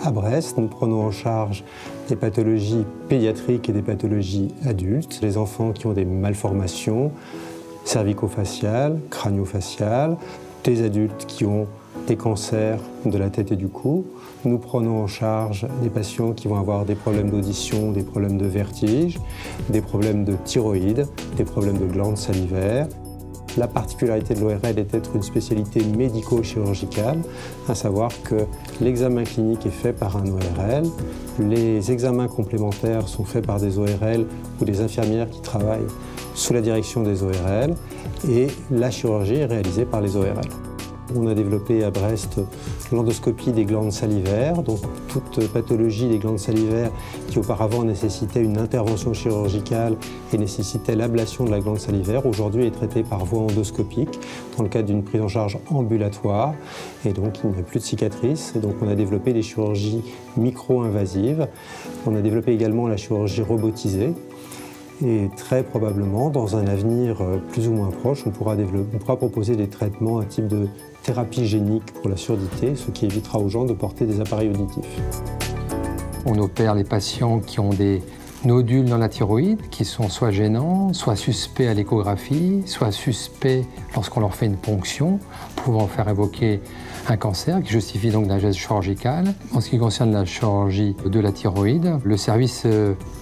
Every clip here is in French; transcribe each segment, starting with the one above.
À Brest, nous prenons en charge des pathologies pédiatriques et des pathologies adultes, les enfants qui ont des malformations cervico-faciales, crânio-faciales, des adultes qui ont des cancers de la tête et du cou. Nous prenons en charge des patients qui vont avoir des problèmes d'audition, des problèmes de vertige, des problèmes de thyroïde, des problèmes de glandes salivaires. La particularité de l'ORL est d'être une spécialité médico-chirurgicale, à savoir que l'examen clinique est fait par un ORL, les examens complémentaires sont faits par des ORL ou des infirmières qui travaillent sous la direction des ORL et la chirurgie est réalisée par les ORL. On a développé à Brest l'endoscopie des glandes salivaires, donc toute pathologie des glandes salivaires qui auparavant nécessitait une intervention chirurgicale et nécessitait l'ablation de la glande salivaire, aujourd'hui est traitée par voie endoscopique dans le cadre d'une prise en charge ambulatoire et donc il n'y a plus de cicatrices. Et donc on a développé des chirurgies micro-invasives, on a développé également la chirurgie robotisée. Et très probablement, dans un avenir plus ou moins proche, on pourra proposer des traitements à type de thérapie génique pour la surdité, ce qui évitera aux gens de porter des appareils auditifs. On opère les patients qui ont des nodules dans la thyroïde, qui sont soit gênants, soit suspects à l'échographie, soit suspects lorsqu'on leur fait une ponction, pouvant faire évoquer un cancer qui justifie donc d'un geste chirurgical. En ce qui concerne la chirurgie de la thyroïde, le service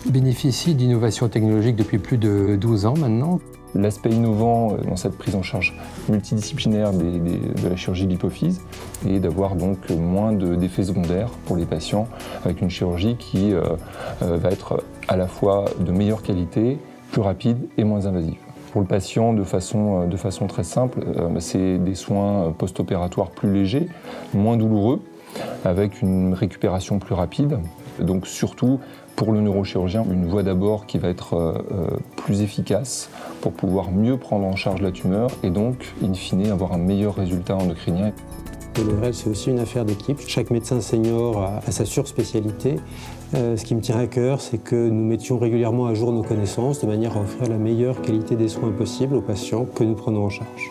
bénéficie d'innovations technologiques depuis plus de 12 ans maintenant. L'aspect innovant dans cette prise en charge multidisciplinaire de la chirurgie de l'hypophyse est d'avoir donc moins d'effets secondaires pour les patients avec une chirurgie qui va être à la fois de meilleure qualité, plus rapide et moins invasive. Pour le patient, de façon très simple, c'est des soins post-opératoires plus légers, moins douloureux, avec une récupération plus rapide. Donc surtout, pour le neurochirurgien, une voie d'abord qui va être plus efficace pour pouvoir mieux prendre en charge la tumeur et donc, in fine, avoir un meilleur résultat endocrinien. L'ORL, c'est aussi une affaire d'équipe. Chaque médecin senior a sa surspécialité. Ce qui me tient à cœur, c'est que nous mettions régulièrement à jour nos connaissances de manière à offrir la meilleure qualité des soins possibles aux patients que nous prenons en charge.